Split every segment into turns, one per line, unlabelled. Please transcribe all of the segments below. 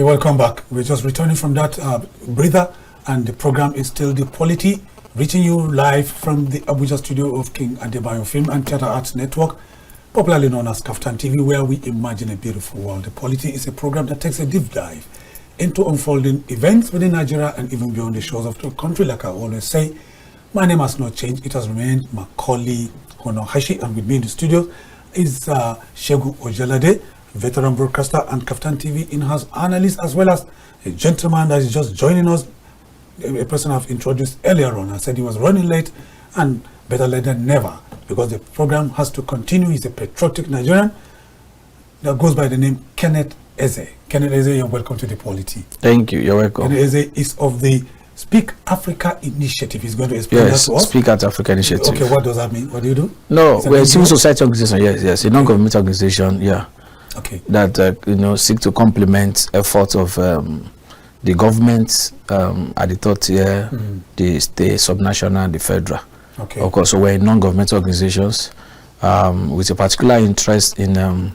You're welcome back. We're just returning from that breather, and the program is still the Polity, reaching you live from the Abuja studio of King Adebayo Film and Theatre Arts Network, popularly known as Kaftan TV, where we imagine a beautiful world. The Polity is a program that takes a deep dive into unfolding events within Nigeria and even beyond the shores of the country. Like I always say, my name has not changed. It has remained Macauley Hunohashi, and with me in the studio is Shegun Ojelade, veteran broadcaster and Kaftan TV in-house analyst, as well as a gentleman that is just joining us, a person I've introduced earlier on. I said he was running late, and better late than never, because the program has to continue. He's a patriotic Nigerian that goes by the name Kenneth. Kenneth Eze, you're welcome to the Polity.
Thank you, you're welcome.
Kenneth Eze is of the Speak Africa Initiative. He's going to explain that to us.
Speak at Africa Initiative.
Okay, what does that mean? What do you do?
No, we're a civil society organization, yes, a non-government organization,
okay.
That, seek to complement efforts of the government at the third tier, the state, subnational, the federal.
Okay.
Of course, so we're non-government organizations with a particular interest in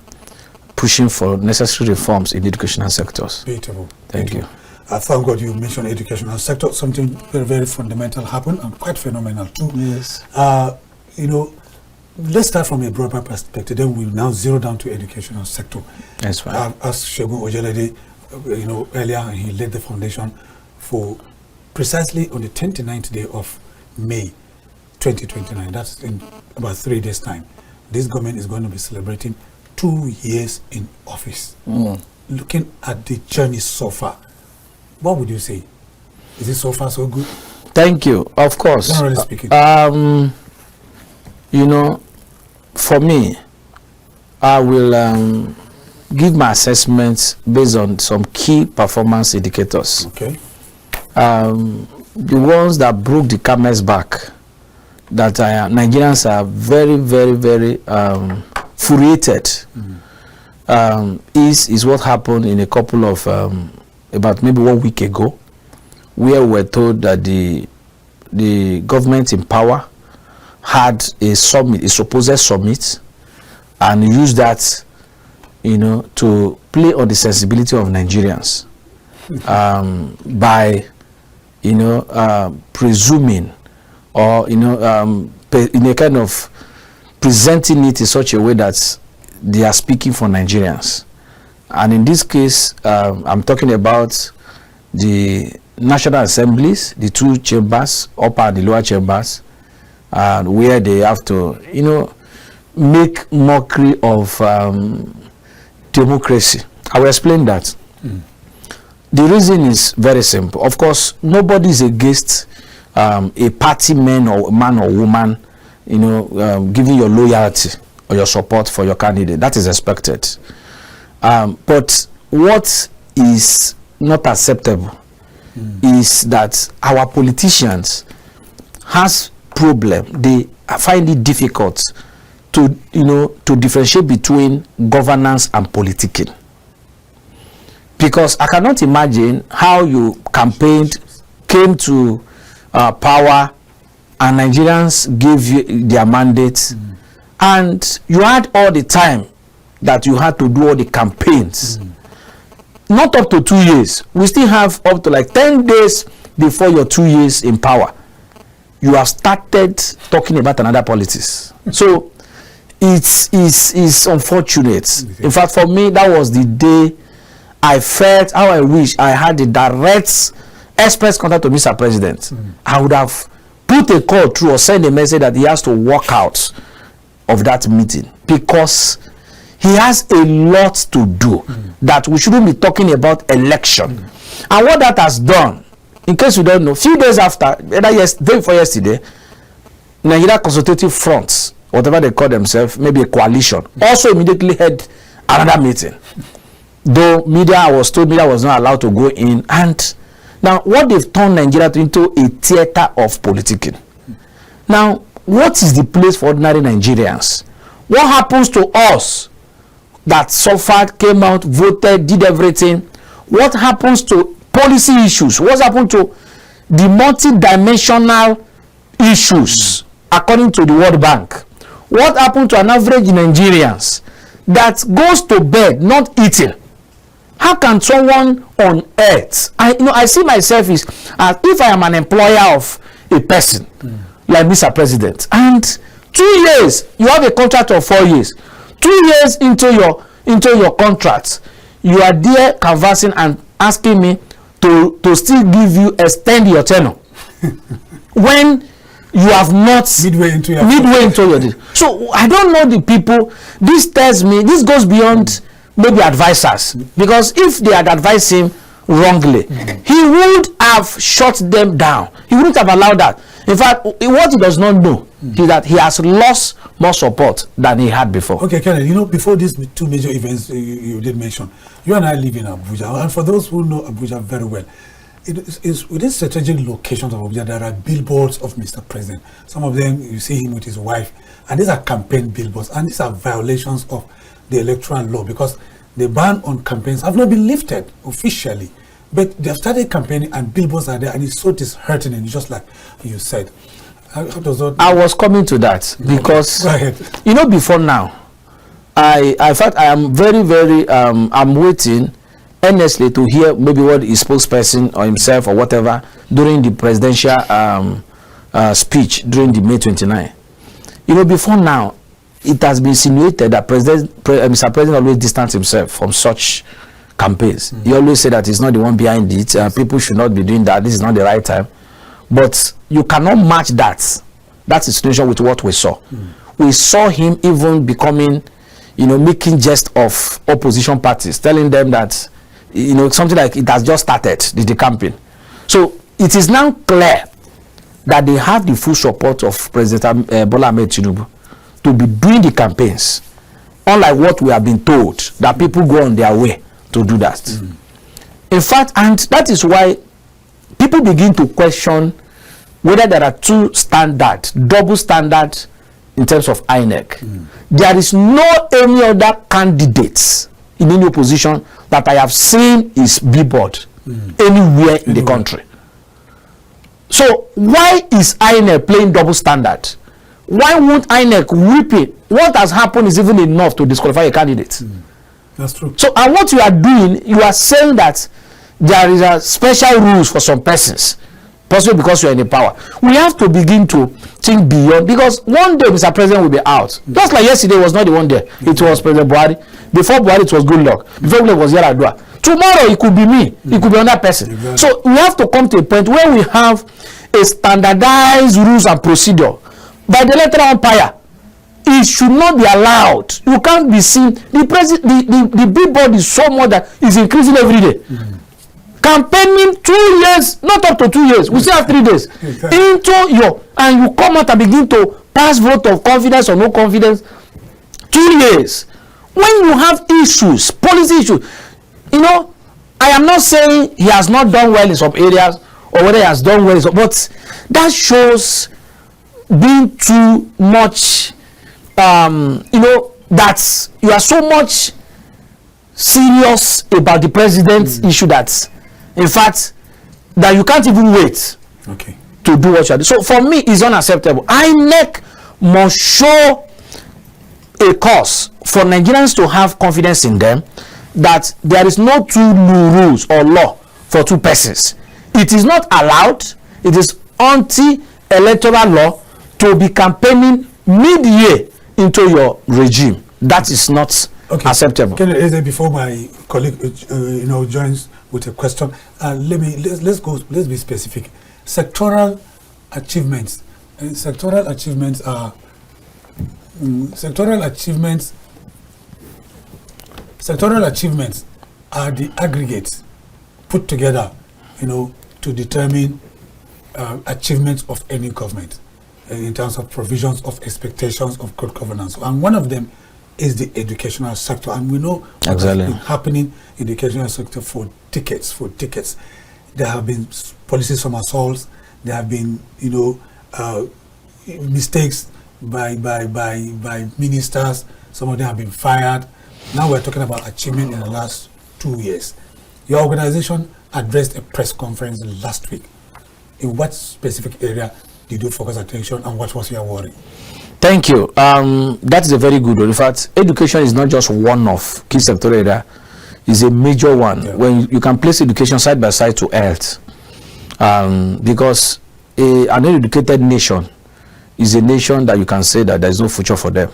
pushing for necessary reforms in the educational sectors.
Beautiful.
Thank you.
Thank God you mentioned educational sector. Something very, very fundamental happened and quite phenomenal too.
Yes.
Let's start from a broader perspective. Then we'll now zero down to educational sector.
That's right.
As Shegun Ojelade, earlier, he laid the foundation for precisely on the 29th day of May 2029. That's in about 3 days' time. This government is going to be celebrating 2 years in office. Looking at the journey so far, what would you say? Is it so far so good?
Thank you. Of course.
Generally speaking.
For me, I will give my assessments based on some key performance indicators.
Okay.
The ones that broke the camel's back, that Nigerians are very, very, very infuriated, is what happened in a couple of about maybe 1 week ago, where we were told that the government in power had a summit, a supposed summit, and used that, to play on the sensibility of Nigerians by, presuming or in a kind of presenting it in such a way that they are speaking for Nigerians. And in this case, I'm talking about the National Assemblies, the two chambers, upper and the lower chambers, where they have to, make mockery of democracy. I will explain that. The reason is very simple. Of course, nobody is against a party man or woman, giving your loyalty or your support for your candidate. That is expected. But what is not acceptable is that our politicians has problem. They find it difficult to differentiate between governance and politicking. Because I cannot imagine how you campaigned, came to power, and Nigerians gave you their mandate, and you had all the time that you had to do all the campaigns. Not up to 2 years. We still have up to like 10 days before your 2 years in power. You have started talking about another politics. So it's unfortunate. In fact, for me, that was the day I felt how I wish I had the direct express contact to Mr. President. I would have put a call through or send a message that he has to walk out of that meeting, because he has a lot to do that we shouldn't be talking about election. And what that has done, in case you don't know, few days after, day before yesterday, Nigeria Consultative Front, whatever they call themselves, maybe a coalition, also immediately had another meeting. Though I was told media was not allowed to go in. And now what they've turned Nigeria into a theater of politicking. Now, what is the place for ordinary Nigerians? What happens to us that suffered, came out, voted, did everything? What happens to policy issues? What happened to the multi-dimensional issues according to the World Bank? What happened to an average Nigerians that goes to bed not eating, How can someone on earth, I see myself as if I am an employer of a person like Mr. President, and 2 years you have a contract of 4 years. 2 years into your contract, you are there conversing and asking me to still extend your tenure when you have not midway into your deal. So I don't know the people. This tells me this goes beyond maybe advisors, because if they had advised him wrongly, he would have shut them down. He wouldn't have allowed that. In fact, what he does not know is that he has lost more support than he had before.
Okay, Kenneth, before these two major events you did mention, you and I live in Abuja, and for those who know Abuja very well, it is within strategic locations of Abuja, there are billboards of Mr. President. Some of them, you see him with his wife, and these are campaign billboards, and these are violations of the electoral law, because the ban on campaigns have not been lifted officially, but they have started campaigning and billboards are there, and it's so disheartening, just like you said. How does that...
I was coming to that because
go ahead.
Before now, I thought I am very, very I'm waiting earnestly to hear maybe what his spokesperson or himself or whatever during the presidential speech during the May 29. Before now, it has been insinuated that Mr. President always distanced himself from such campaigns. He always said that he's not the one behind it. People should not be doing that. This is not the right time. But you cannot match that situation with what we saw. We saw him even becoming, making jest of opposition parties, telling them that, something like it has just started, the campaign. So it is now clear that they have the full support of President Bola Ahmed Tinubu to be doing the campaigns, unlike what we have been told, that people go on their way to do that. In fact, and that is why people begin to question whether there are double standard in terms of INEC. There is no any other candidates in any opposition that I have seen is billboard anywhere in the country. So why is INEC playing double standard? Why won't INEC whip it? What has happened is even enough to disqualify a candidate.
That's true.
So, and what you are doing, you are saying that there is a special rules for some persons, possibly because you are in the power. We have to begin to think beyond, because one day Mr. President will be out. Just like yesterday was not the one day. It was President Buhari. Before Buhari, it was Goodluck. Before Goodluck was Yaradua. Tomorrow, it could be me. It could be another person. Exactly. So, we have to come to a point where we have a standardized rules and procedure by the electoral umpire. It should not be allowed. You can't be seen. The billboard is so much that is increasing every day. Campaigning 2 years, not up to 2 years. We still have 3 days. And you come out and begin to pass vote of confidence or no confidence. 2 years. When you have issues, policy issues, I am not saying he has not done well in some areas or whether he has done well in some, but that shows being too much. That you are so much serious about the president's issue that, in fact, that you can't even wait to do what you are doing. So for me, it's unacceptable. INEC must show a cause for Nigerians to have confidence in them, that there is no two rules or law for two persons. It is not allowed. It is anti-electoral law to be campaigning mid-year into your regime. That is not acceptable.
Kenneth, before my colleague joins with a question, let's be specific. Sectoral achievements. Sectoral achievements are the aggregates put together, to determine achievements of any government in terms of provisions of expectations of good governance. And one of them is the educational sector. And we know what has been happening in the educational sector for decades. There have been policy somersaults. There have been, mistakes by ministers. Some of them have been fired. Now we're talking about achievement in the last 2 years. Your organization addressed a press conference last week. In what specific area did you focus attention, and what was your worry?
Thank you. That is a very good one. In fact, education is not just one of key sector area. is a major one. When you can place education side by side to health, because an uneducated nation is a nation that you can say that there is no future for them.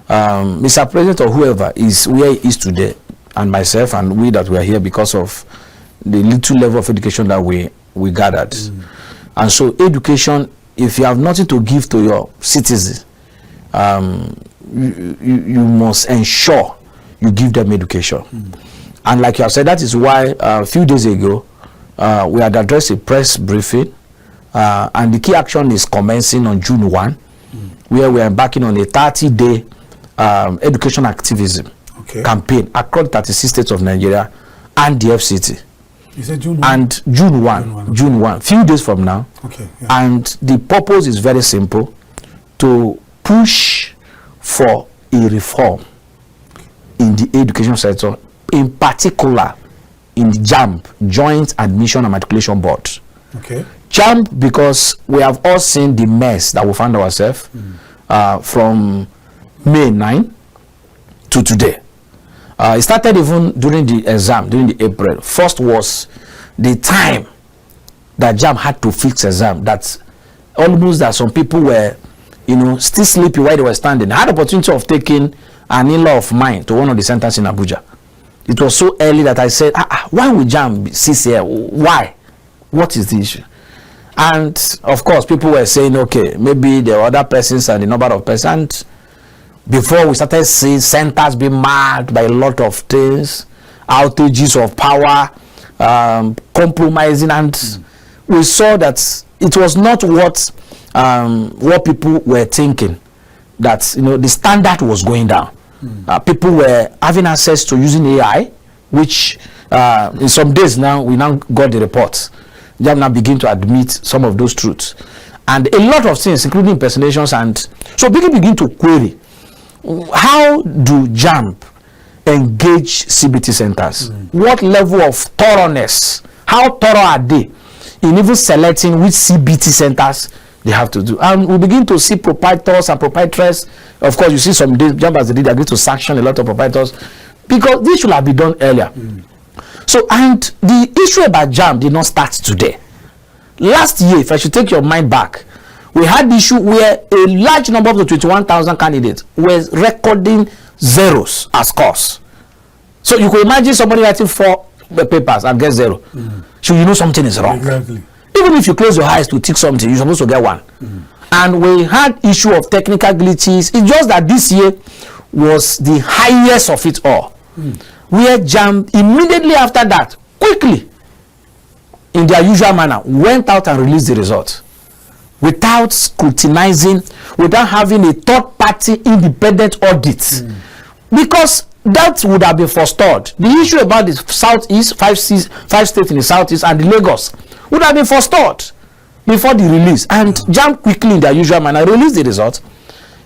Mr. President or whoever is where he is today, and myself and we that we are here because of the little level of education that we gathered. And so education, if you have nothing to give to your citizens, you must ensure you give them education. And like you have said, that is why a few days ago we had addressed a press briefing, and the key action is commencing on June 1, where we are embarking on a 30-day education activism campaign across 36 states of Nigeria and the FCT.
You said June 1?
And June 1, June 1, few days from now. And the purpose is very simple, to push for a reform in the education sector, in particular in the JAMB, Joint Admission and Matriculation Board. JAMB, because we have all seen the mess that we found ourselves from May 9 to today. It started even during the exam, during the April. First was the time that JAMB had to fix exam, that almost that some people were, still sleepy while they were standing. I had the opportunity of taking an in-law of mine to one of the centers in Abuja. It was so early that I said, why would JAMB cease here? Why? What is the issue? And of course, people were saying, okay, maybe there were other persons and the number of persons. Before we started seeing centers being marked by a lot of things, outages of power, compromising, and we saw that it was not what people were thinking, that the standard was going down. People were having access to using AI, which in some days now we now got the reports. They have now begin to admit some of those truths, and a lot of things, including impersonations, and so people begin to query, how do JAMB engage CBT centers? What level of thoroughness, how thorough are they in even selecting which CBT centers they have to do? And we begin to see proprietors and proprietresses. Of course, you see some days JAMB as they did agree to sanction a lot of proprietors, because this should have been done earlier. So, and the issue about JAMB did not start today. Last year, if I should take your mind back, we had the issue where a large number of the 21,000 candidates were recording zeros as scores. So you could imagine somebody writing 4 papers and get 0. So you know something is wrong. Even if you close your eyes to tick something, you're supposed to get 1. And we had issue of technical glitches. It's just that this year was the highest of it all. Where JAMB immediately after that, quickly, in their usual manner, went out and released the results, without scrutinizing, without having a third-party independent audit, because that would have been forestalled. The issue about the Southeast, 5 states in the Southeast, and the Lagos would have been forestalled before the release. And JAMB quickly, in their usual manner, released the results.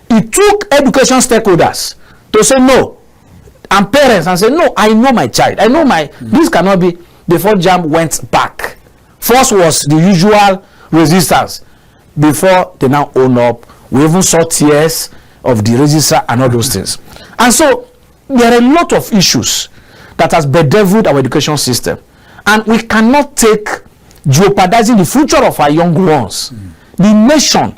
It took education stakeholders to say no, and parents, and say, no, I know my child, I know my, this cannot be, before JAMB went back. First was the usual resistance, before they now own up. We even saw tears of the registrar and all those things. And so there are a lot of issues that has bedeviled our education system, and we cannot take jeopardizing the future of our young ones. The nation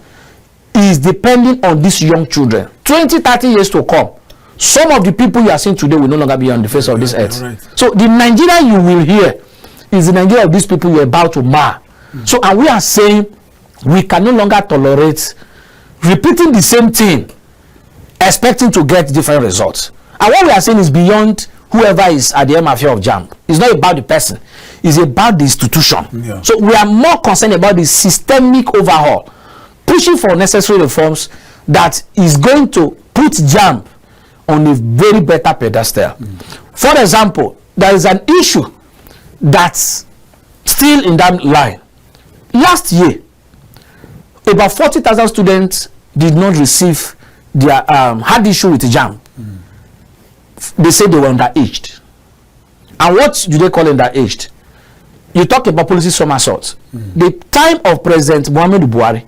is depending on these young children. 20-30 years to come, some of the people you are seeing today will no longer be on the face of this earth. So the Nigeria you will hear is the Nigeria of these people you are about to mar. So, and we are saying we can no longer tolerate repeating the same thing, expecting to get different results. And what we are saying is beyond whoever is at the MFA of JAMB. It's not about the person, it's about the institution. So we are more concerned about the systemic overhaul, pushing for necessary reforms that is going to put JAMB on a very better pedestal. For example, there is an issue that's still in that line. Last year, about 40,000 students did not receive their had issue with JAMB. They said they were underaged. And what do they call underaged? You talk about policy somersault. The time of President Muhammadu Buhari,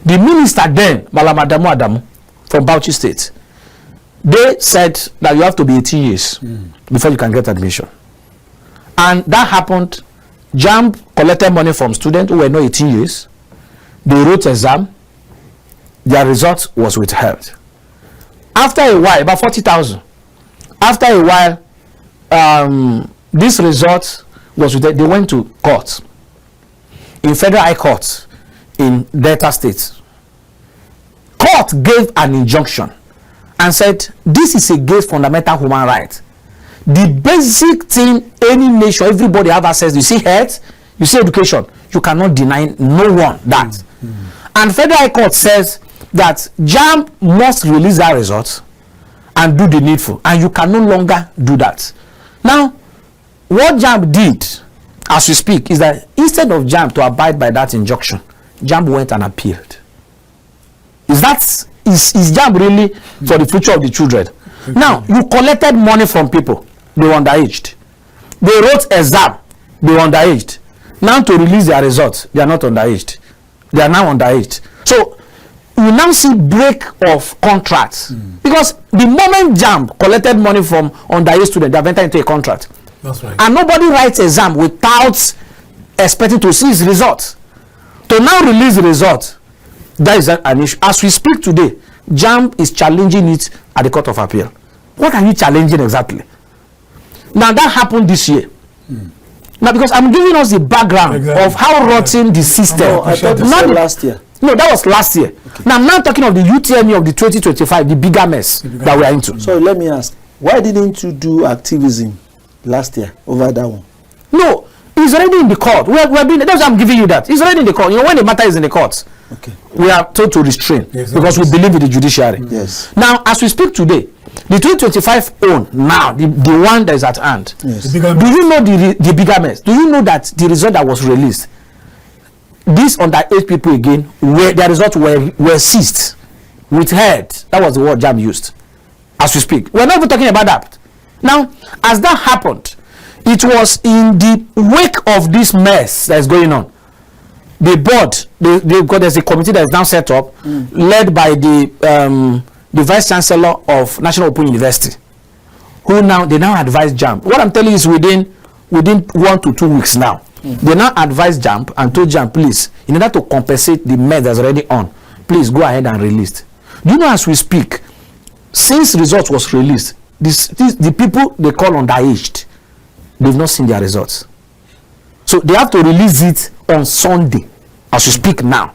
the minister then, Malam Adamu from Bauchi State, they said that you have to be 18 years before you can get admission. And that happened. JAMB collected money from students who were not 18 years. They wrote exam. Their result was withheld. After a while, about 40,000. After a while, this result was withheld. They went to court, in Federal High Court in Delta State. Court gave an injunction and said this is against fundamental human rights. The basic thing any nation, everybody have access to. You see health, you see education. You cannot deny no one that. And Federal High Court says that JAMB must release that result and do the needful, and you can no longer do that. Now, what JAMB did, as we speak, is that instead of JAMB to abide by that injunction, JAMB went and appealed. Is JAMB really for the future of the children? Now, you collected money from people, they were underaged. They wrote exam, they were underaged. Now to release their results, they are not underaged. They are now underaged. So you now see break of contracts because the moment JAMB collected money from underage students, they have entered into a contract.
That's right.
And nobody writes exam without expecting to see his results. To now release the result, that is an issue. As we speak today, JAMB is challenging it at the Court of Appeal. What are you challenging exactly? Now that happened this year. Now because I'm giving us the background of how rotten the system.
No, I thought not last year.
No, that was last year. Okay. Now I'm now talking of the UTME of the 2025, the bigger mess that we are into.
So let me ask, why didn't you do activism last year over that one?
No, it's already in the court. We're being, that's why I'm giving you that. It's already in the court. You know, when the matter is in the courts,
okay,
we are told to restrain because we believe in the judiciary.
Yes.
Now, as we speak today, the 2025 own now, the one that is at hand.
Yes.
Do you know the bigger mess? Do you know that the result that was released, these underage people again, where their results were seized, withheld? That was the word JAMB used. As we speak, we're not even talking about that. Now, as that happened, it was in the wake of this mess that is going on. The board, there's a committee that is now set up, led by the Vice Chancellor of National Open University, who they now advise JAMB. What I'm telling you is within 1 to 2 weeks now, they now advise JAMB and told JAMB, please, in order to compensate the mess that's already on, please go ahead and release. Do you know, as we speak, since results was released, the people they call underaged, they've not seen their results. So they have to release it on Sunday, as we speak now.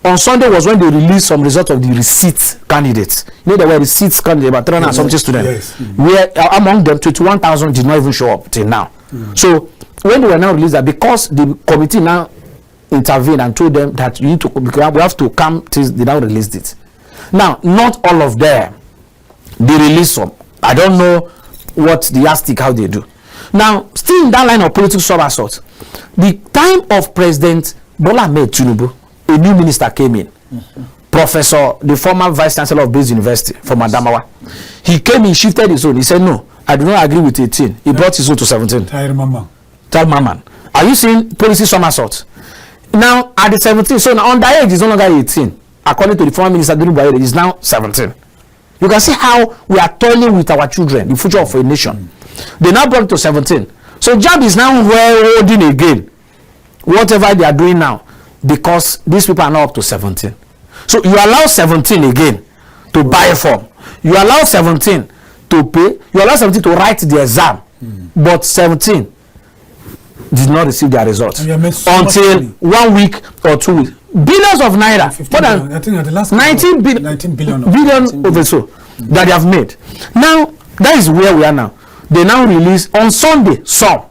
On Sunday was when they released some results of the receipt candidates. You know, there were receipts candidates, about 300 and something students. Where among them, 21,000 did not even show up till now. So when they were now released, that because the committee now intervened and told them that you need to, we have to come till they now released it. Now, not all of them, they release some. I don't know what the yardstick, how they do. Now, still in that line of political sub-assault, the time of President Bola Ahmed Tinubu, a new minister came in, Professor, the former Vice Chancellor of Base University from Adamawa. He came in, shifted his own. He said, no, I do not agree with 18. He brought his own to 17. Tell Maman. Are you seeing policy somersault? Now, at the 17, so now underage is no longer 18. According to the former minister, it is now 17. You can see how we are toiling with our children, the future of a nation. They now brought it to 17. So JAMB is now holding again whatever they are doing now, because these people are now up to 17. So you allow 17 again to buy a form. You allow 17 to pay. You allow 17 to write the exam. But 17 did not receive their results until 1 week or 2 weeks. Billions of naira, more than
I think at the last
19 billion over so that they have made. Now that is where we are now. They now release on Sunday some.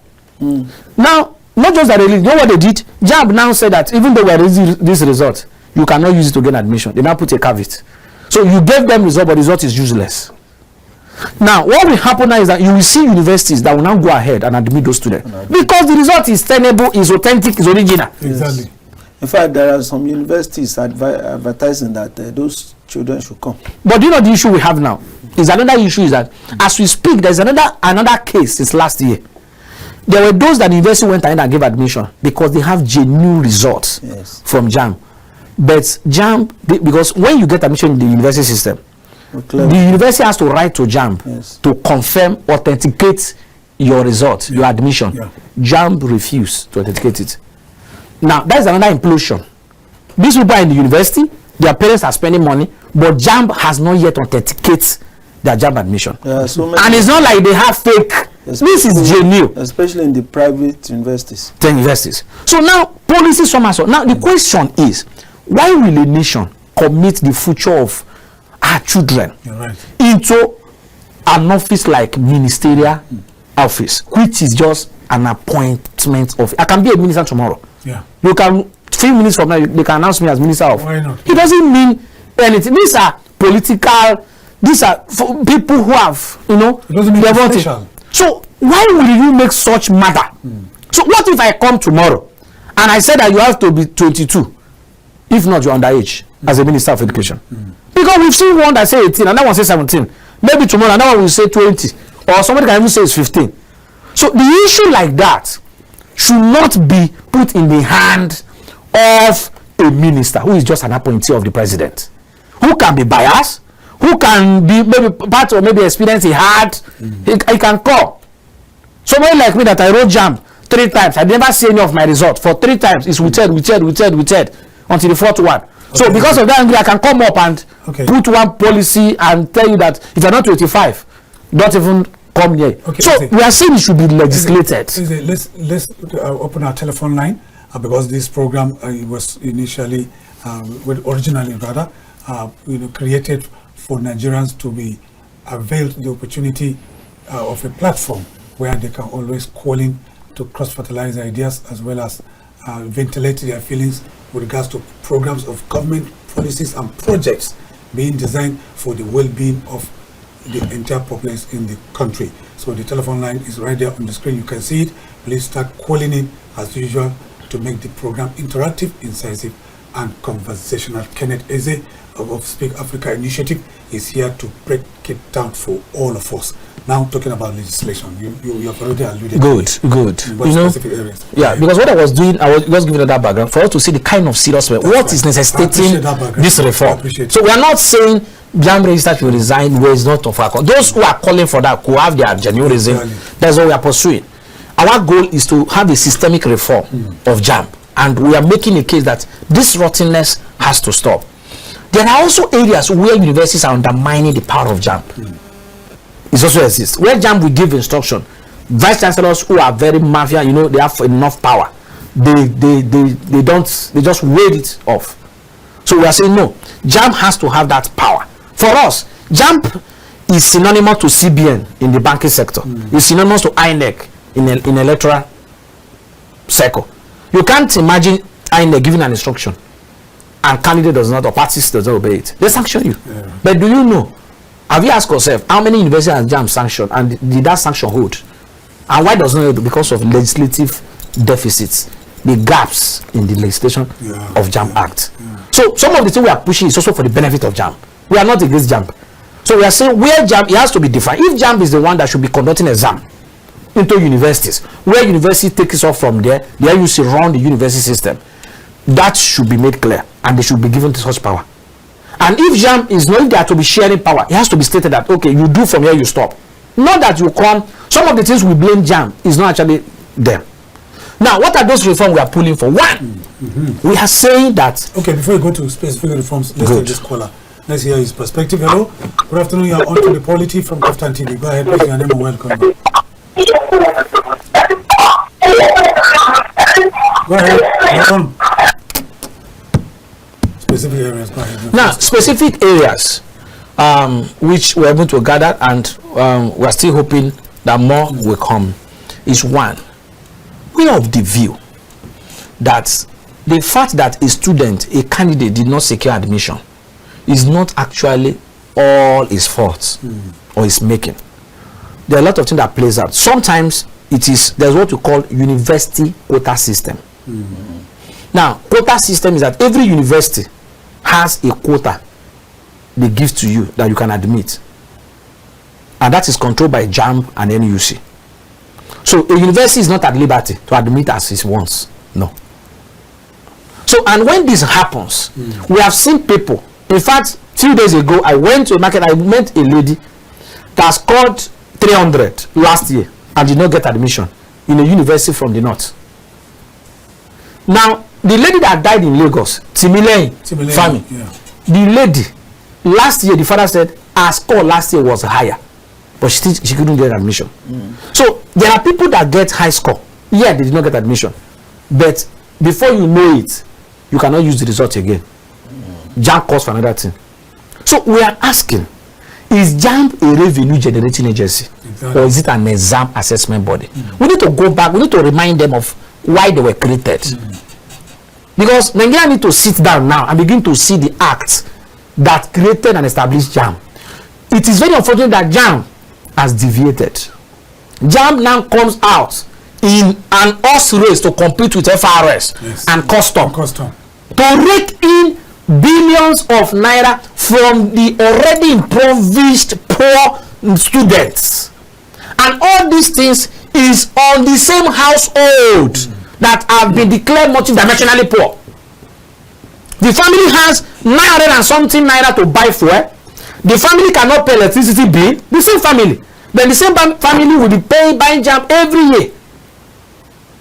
Now, not just that they release, you know what they did? JAMB now said that even though we are releasing this result, you cannot use it to gain admission. They now put a caveat. So you gave them result, but the result is useless. Now, what will happen now is that you will see universities that will now go ahead and admit those students because the result is tenable, is authentic, is original.
Exactly.
In fact, there are some universities advertising that those children should come.
But you know the issue we have now is another issue is that as we speak, there's another case since last year. There were those that the university went ahead and gave admission because they have genuine results from JAMB. But JAMB, because when you get admission in the university system, The university has to write to JAMB to confirm, authenticate your result, your admission. JAMB refused to authenticate it. Now, that's another implosion. These people are in the university, their parents are spending money, but JAMB has not yet authenticated their JAMB admission. And it's not like they have fake. This is genuine.
Especially in the private universities.
So now, policy somehow. Now, the question is, why will a nation commit the future of our children into an office like ministerial office, which is just an appointment of? I can be a minister tomorrow. You can, few minutes from now, they can announce me as minister of.
Why not?
It doesn't mean anything. These are political. These are for people who have, you know,
it doesn't mean special.
So why will you make such matter? So what if I come tomorrow and I say that you have to be 22, if not you're underage, as a minister of education? Because we've seen one that say 18 and that one say 17. Maybe tomorrow another one will say 20, or somebody can even say it's 15. So the issue like that should not be put in the hand of a minister who is just an appointee of the president, who can be biased, who can be maybe part of maybe experience he had. He can call somebody like me that I wrote JAMB 3 times. I never see any of my results for 3 times. It's withheld until the 4th one. So because of that, I can come up and put one policy and tell you that if you're not 25, don't even come here. So we are saying it should be legislated.
Let's open our telephone line because this program was initially, originally rather, created for Nigerians to be availed the opportunity of a platform where they can always call in to cross-fertilize ideas as well as ventilate their feelings with regards to programs of government policies and projects being designed for the well-being of the entire populace in the country. So the telephone line is right there on the screen. You can see it. Please start calling in as usual to make the program interactive, incisive, and conversational. Kenneth Eze of Speak Africa Initiative is here to break it down for all of us. Now talking about legislation, you have already alluded to
good.
Specific areas.
Yeah, because what I was doing, I was just giving that background for us to see the kind of serious way. What is necessitating this reform? So we are not saying JAMB register should resign where it's not of our call. Those who are calling for that could have their genuine reason. That's what we are pursuing. Our goal is to have a systemic reform of JAMB, and we are making a case that this rottenness has to stop. There are also areas where universities are undermining the power of JAMB. It also exists. Where JAMB will give instruction, vice chancellors who are very mafia, they have enough power. They just wave it off. So we are saying no, JAMB has to have that power. For us, JAMB is synonymous to CBN in the banking sector. It's synonymous to INEC in electoral circle. You can't imagine INEC giving an instruction and candidate does not, or parties does not obey it. They sanction you. But do you know? Have you asked yourself how many universities has JAMB sanctioned, and did that sanction hold? And why does not hold? Because of legislative deficits, the gaps in the legislation of JAMB Act. So some of the things we are pushing is also for the benefit of JAMB. We are not against JAMB. So we are saying where JAMB, it has to be defined. If JAMB is the one that should be conducting exam into universities, where university takes off from there, the IUC run the university system, that should be made clear, and they should be given such power. And if JAMB is not there to be sharing power, it has to be stated that, okay, you do from here, you stop. Not that you come, some of the things we blame JAMB is not actually them. Now, what are those reforms we are pulling for? One, we are saying that... Okay,
before you go to specific reforms, let's take this caller. Let's hear his perspective. Hello, good afternoon, you are on to the Polity from Kaftan TV. Go ahead, please, your name and welcome. Go ahead, welcome. Specific areas.
Now, specific areas which we're able to gather, and we're still hoping that more will come, is one, we are of the view that the fact that a student, a candidate did not secure admission is not actually all his fault or his making. There are a lot of things that plays out. Sometimes there's what we call university quota system. Now, quota system is that every university has a quota they give to you that you can admit, and that is controlled by JAMB and NUC. So a university is not at liberty to admit as it wants. No. So, and when this happens, we have seen people, in fact, 2 days ago, I went to a market. I met a lady that scored 300 last year and did not get admission in a university from the north. Now, the lady that died in Lagos, Timilei family, the lady last year, the father said her score last year was higher, but she couldn't get admission. So there are people that get high score, yeah, they did not get admission, but before you know it, you cannot use the result again. JAMB calls for another thing. So we are asking, is JAMB a revenue generating agency, or is it an exam assessment body? We need to go back. We need to remind them of why they were created. Because Nigeria need to sit down now and begin to see the acts that created and established JAMB. It is very unfortunate that JAMB has deviated. JAMB now comes out in an horse race to compete with FRS and custom to rake in billions of naira from the already impoverished poor students. And all these things is on the same household that have been declared multidimensionally poor. The family has 900 and something naira to buy fuel. The family cannot pay electricity bill. The same family. Then the same family will be buying JAMB every year.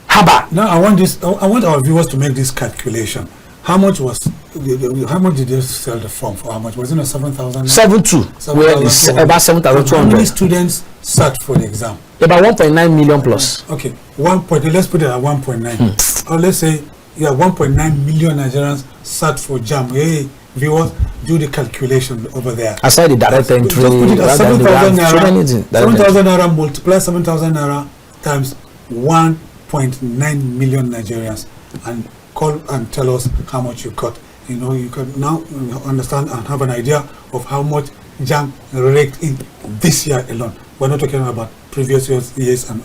Haba.
Now I want our viewers to make this calculation. How much did they sell the form for? How much was it? 7,000.
7,200. Well, it's about 7,200.
How many students sat for the exam?
About 1.9 million plus.
Okay, let's put it at 1.9. Or let's say 1.9 million Nigerians sat for JAMB. Hey, viewers, do the calculation over there.
Aside the direct entry,
just put it at 7,000 naira. 7,000 naira multiply 7,000 naira times 1.9 million Nigerians, and call and tell us how much you got. You know, you can now understand and have an idea of how much JAMB raked in this year alone. We're not talking about previous years and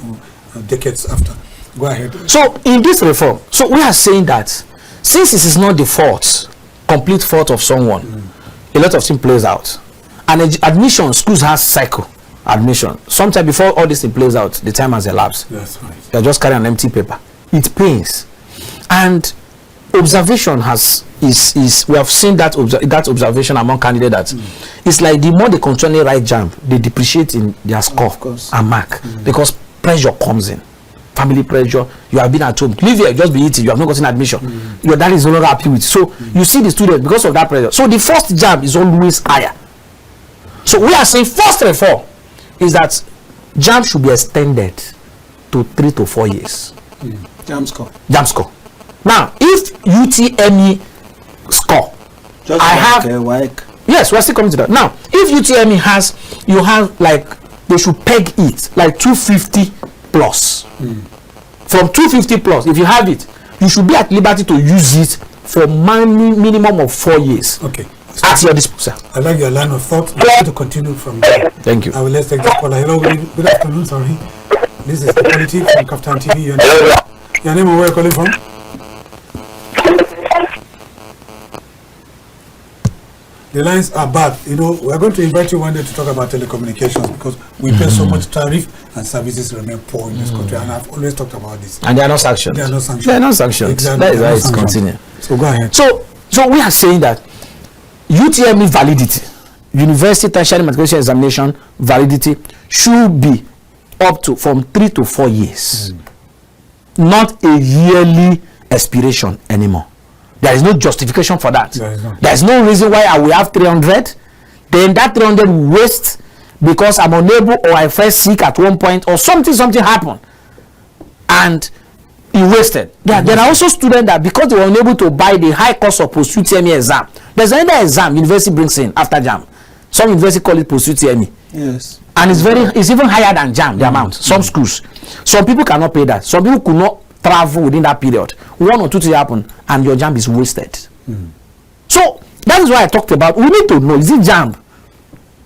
decades after. Go ahead.
So in this reform, so we are saying that since this is not the complete fault of someone, a lot of things plays out. And admission, schools has cycle admission. Sometimes before all this thing plays out, the time has elapsed.
That's right.
You're just carrying an empty paper. It pains. And observation is we have seen that observation among candidates that it's like the more they continually write JAMB, they depreciate in their score and mark because pressure comes in. Family pressure, you have been at home, live here, just be eating, you have not gotten admission, your dad is no longer happy with you. So you see the student because of that pressure. So the first JAMB is always higher. So we are saying first reform is that JAMB should be extended to 3 to 4 years.
JAMB score.
JAMB score. Now, if UTME score,
just
yes, we're still coming to that. Now, if UTME you have like, they should peg it like 250 plus. From 250 plus, if you have it, you should be at liberty to use it for minimum of 4 years.
Okay.
At your disposal.
I like your line of thought. I'm going to continue from there.
Thank you.
I will let's take this caller. Hello, good afternoon. Sorry. This is the Polity from Kaftan TV. Your name and where you're calling from? The lines are bad. You know, we're going to invite you one day to talk about telecommunications because we pay so much tariff and services remain poor in this country. And I've always talked about this.
And they are not sanctioned.
They are not sanctioned.
They are not sanctioned.
Exactly.
That is why it's continuing.
So go ahead.
So we are saying that UTME validity, University Tertiary Matriculation Examination validity, should be up to from 3 to 4 years. Not a yearly expiration anymore. There is no justification for that. There is no reason why I will have 300, then that 300 will waste because I'm unable or I fell sick at one point or something happened and it wasted. There are also students that because they were unable to buy the high cost of post-UTME exam, there's another exam university brings in after JAMB. Some university call it post-UTME.
Yes.
And it's even higher than JAMB, the amount. Some schools. Some people cannot pay that. Some people could not travel within that period. 1 or 2 things happen and your JAMB is wasted. So that is why I talked about, we need to know, is it JAMB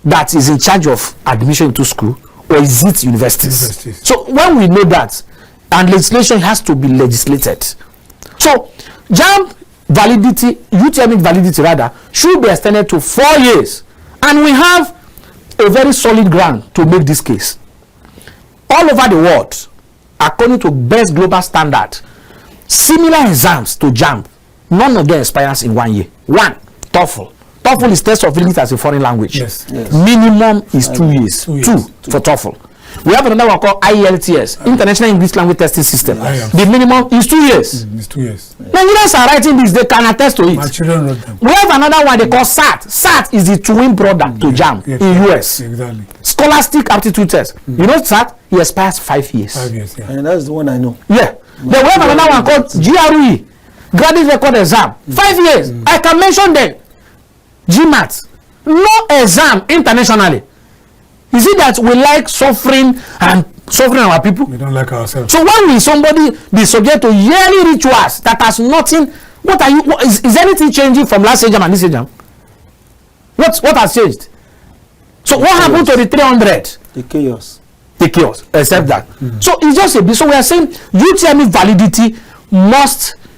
that is in charge of admission into school or is it universities? So when we know that, and legislation has to be legislated. So JAMB validity, UTME validity rather, should be extended to 4 years. And we have a very solid ground to make this case. All over the world, according to best global standard, similar exams to JAMB, none of them expires in 1 year. 1, TOEFL, TOEFL is test of English as a foreign language.
Yes.
Minimum is 2 years.
2 years.
Two for TOEFL. We have another one called IELTS, International English Language Testing System. The minimum is 2 years.
It's 2 years.
Nigerians are writing this, they can attest to it.
My children wrote them.
We have another one they call SAT. SAT is the twin brother to JAM in US.
Exactly.
Scholastic Aptitude Test. You know SAT? He expires 5 years.
5 years, yeah.
And that's the one I know.
Yeah. Then we have another one called GRE, Graduate Record Exam. 5 years. I can mention them. GMAT. No exam internationally. Is it that we like suffering our people?
We don't like ourselves.
So when will somebody be subject to yearly rituals that has nothing? Is anything changing from last exam and this exam? What has changed? So what happened to the 300?
The chaos.
The chaos, except that. So it's just a bit. So we are saying UTME validity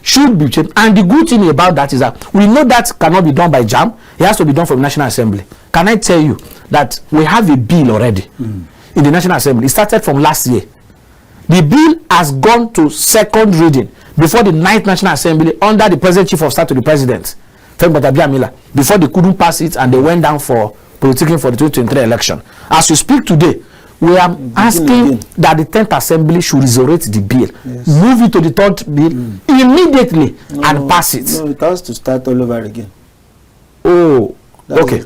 should be changed. And the good thing about that is that we know that cannot be done by JAM. It has to be done from the National Assembly. Can I tell you that we have a bill already in the National Assembly? It started from last year. The bill has gone to second reading before the 9th National Assembly under the President Chief of Staff to the President, before they couldn't pass it and they went down for politicking for the 2023 election. As we speak today, we are asking that the 10th Assembly should resurrect the bill, move it to the 3rd bill immediately and pass it.
No, it has to start all over again.
Oh, okay.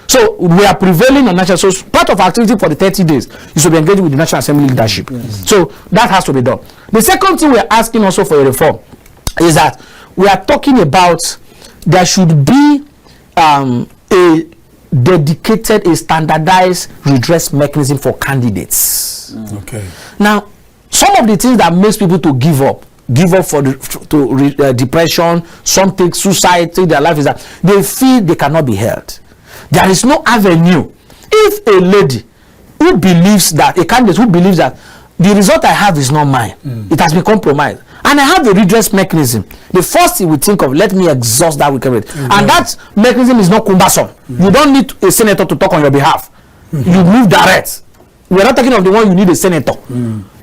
So we are prevailing on national. So part of our activity for the 30 days is to be engaged with the National Assembly leadership. So that has to be done. The second thing we are asking also for a reform is that we are talking about there should be a dedicated, a standardized redress mechanism for candidates.
Okay.
Now, some of the things that makes people to give up for depression, some take suicide, take their life, is that they feel they cannot be held. There is no avenue. If a lady who believes that, a candidate who believes that the result I have is not mine, it has been compromised, and I have a redress mechanism, the first thing we think of, let me exhaust that wicked. And that mechanism is not cumbersome. You don't need a senator to talk on your behalf. You move direct. We're not talking of the one you need a senator.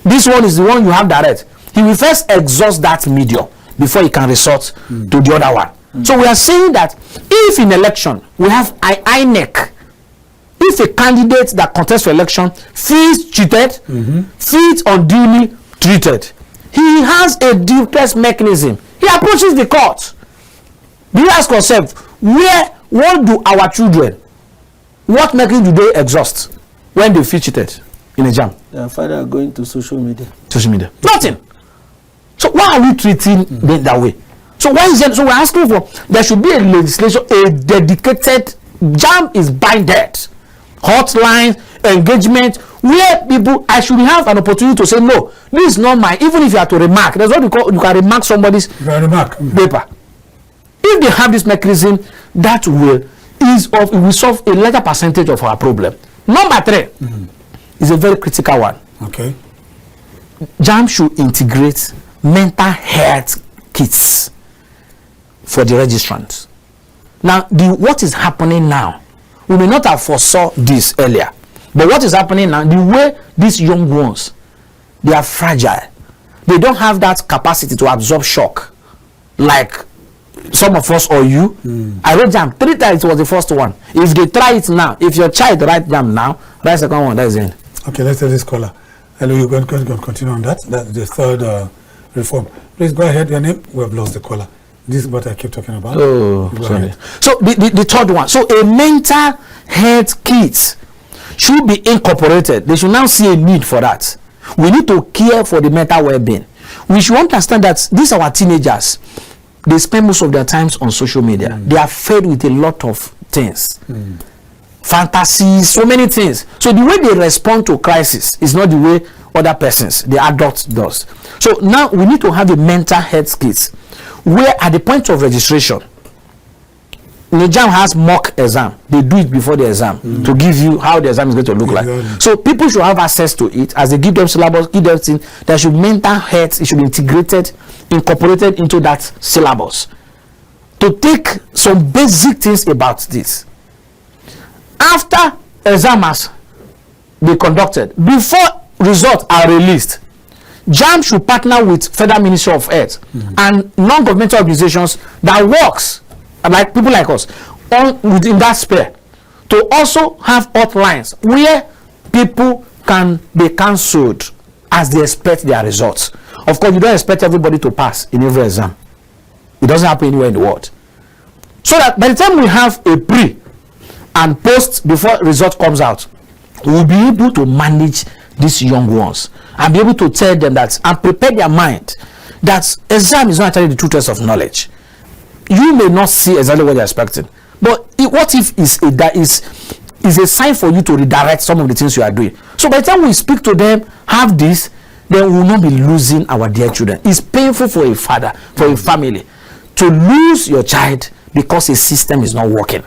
This one is the one you have direct. He will first exhaust that medium before he can resort to the other one. So we are saying that if in election we have INEC, if a candidate that contests for election feels cheated, feels unduly treated, he has a redress mechanism. He approaches the court. Do you ask yourself, what do our children, what mechanism do they exhaust when they feel cheated in a jam?
Their father going to social media.
Nothing. So why are we treating them that way? So why is that? So we're asking for, there should be a legislation, a dedicated, JAM is binded, hotline, engagement, where people, I should have an opportunity to say, no, this is not mine, even if you have to remark. That's what you call, you can remark somebody's paper. If they have this mechanism, that will it will solve a larger percentage of our problem. Number 3 is a very critical one.
Okay.
JAM should integrate mental health kits for the registrants. Now, what is happening now, we may not have foresaw this earlier, but what is happening now, the way these young ones, they are fragile. They don't have that capacity to absorb shock like some of us or you. I wrote JAM 3 times, it was the first one. If they try it now, if your child write JAM now, write second one, that is it.
Okay, let's take this caller. Hello, you're going to continue on that. That's the third reform. Please go ahead, your name. We have lost the caller. This is what I keep talking about.
Oh, sorry. So the third one. So a mental health kit should be incorporated. They should now see a need for that. We need to care for the mental well-being. We should understand that these are our teenagers. They spend most of their times on social media. They are fed with a lot of things. Fantasies, so many things. So the way they respond to crisis is not the way other persons, the adults, does. So now we need to have a mental health kit where at the point of registration, the JAM has mock exam. They do it before the exam to give you how the exam is going to look like. So people should have access to it as they give them syllabus, give them things. There should mental health, it should be incorporated into that syllabus to take some basic things about this. After exams be conducted, before results are released, JAM should partner with Federal Ministry of Health and non-governmental organizations that works like people like us, within that sphere, to also have hotlines where people can be cancelled as they expect their results. Of course, you don't expect everybody to pass in every exam. It doesn't happen anywhere in the world. So that by the time we have a pre and post before result comes out, we'll be able to manage these young ones and be able to tell them that and prepare their mind that exam is not actually the true test of knowledge. You may not see exactly what you're expecting, but what if that is a sign for you to redirect some of the things you are doing? So by the time we speak to them, have this, then we will not be losing our dear children. It's painful for a father, for a family, to lose your child because a system is not working.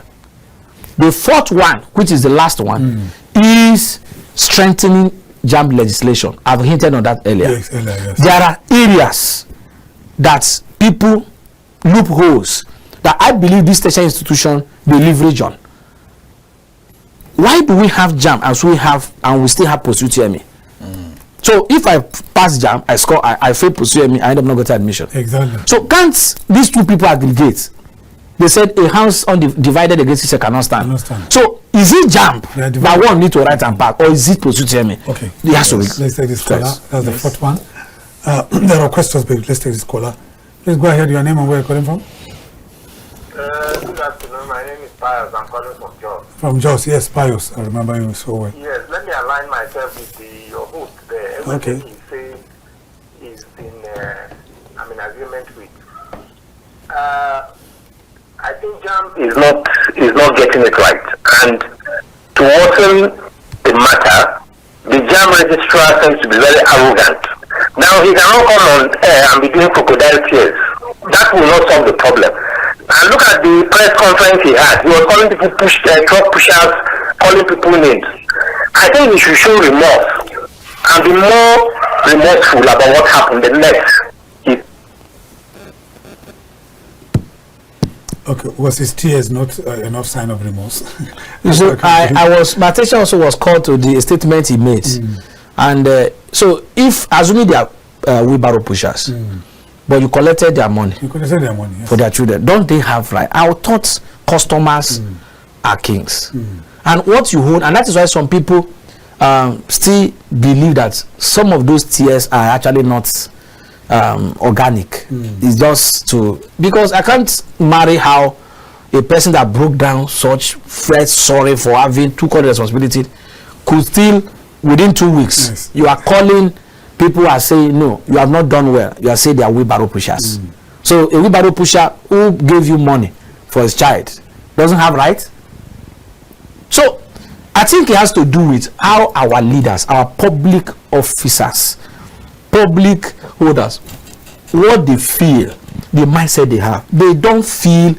The fourth one, which is the last one, is strengthening JAMB legislation. I've hinted on that earlier.
Yes, yes.
There are areas that people, loopholes, that I believe this tertiary institution will leverage on. Why do we have JAMB as we have, and we still have post-UTME? So if I pass JAMB, I score, I fail post-UTME, I end up not getting admission.
Exactly.
So can't these two people aggregate? They said a house divided against itself cannot stand. So is it JAMB that one need to write and back, or is it post-UTME?
Okay.
Yes,
let's take this caller. That's the fourth one. There are questions, but let's take this caller. Please go ahead. Your name and where you're calling from?
Good afternoon. My name is Pius. I'm calling from Jos.
From Jos, yes, Pius. I remember you so well.
Yes, let me align myself with your host there. Everything he says is in agreement with. I think JAMB is not getting it right. And to worsen the matter, the JAMB registrar seems to be very arrogant. Now he cannot come on air and be doing crocodile tears. That will not solve the problem. And look at the press conference he had. He was calling people truck pushers, calling people names. I think he should show remorse and be more remorseful about what happened the next.
Okay, was his tears not enough sign of remorse?
So my attention also was called to the statement he made. And so if, assuming they are wheelbarrow pushers, but you collected their money,
yes,
for their children, don't they have right? I thought customers are kings. And what you hold, and that is why some people still believe that some of those tears are actually not organic. It's just because I can't marry how a person that broke down such felt sorry for having took on the responsibility could still within 2 weeks, yes, you are calling people are saying no, you have not done well. You are saying they are wheelbarrow pushers. So a wheelbarrow pusher who gave you money for his child doesn't have right. So I think it has to do with how our leaders, our public officers, public holders, what they feel, the mindset they have. They don't feel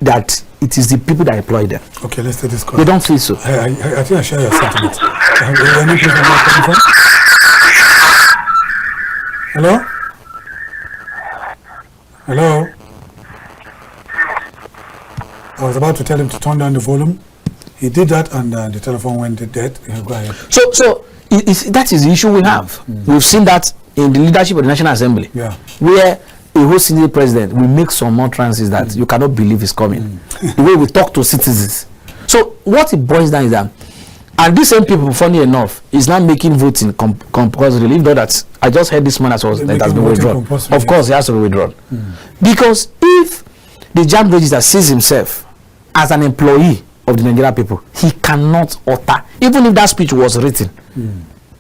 that it is the people that employ them.
Okay, let's take this call.
They don't feel so.
I think I share your sentiment. Hello? Hello? I was about to tell him to turn down the volume. He did that, and the telephone went dead. Go ahead.
So that is the issue we have. We've seen that in the leadership of the National Assembly, where a whole senior president will make some utterances that you cannot believe is coming. The way we talk to citizens. So what it boils down is that, and these same people, funny enough, is not making voting compulsory. Even though that I just heard this man that has been withdrawn. Of course, he has to be withdrawn. Because if the JAMB register sees himself as an employee of the Nigerian people, he cannot utter, even if that speech was written,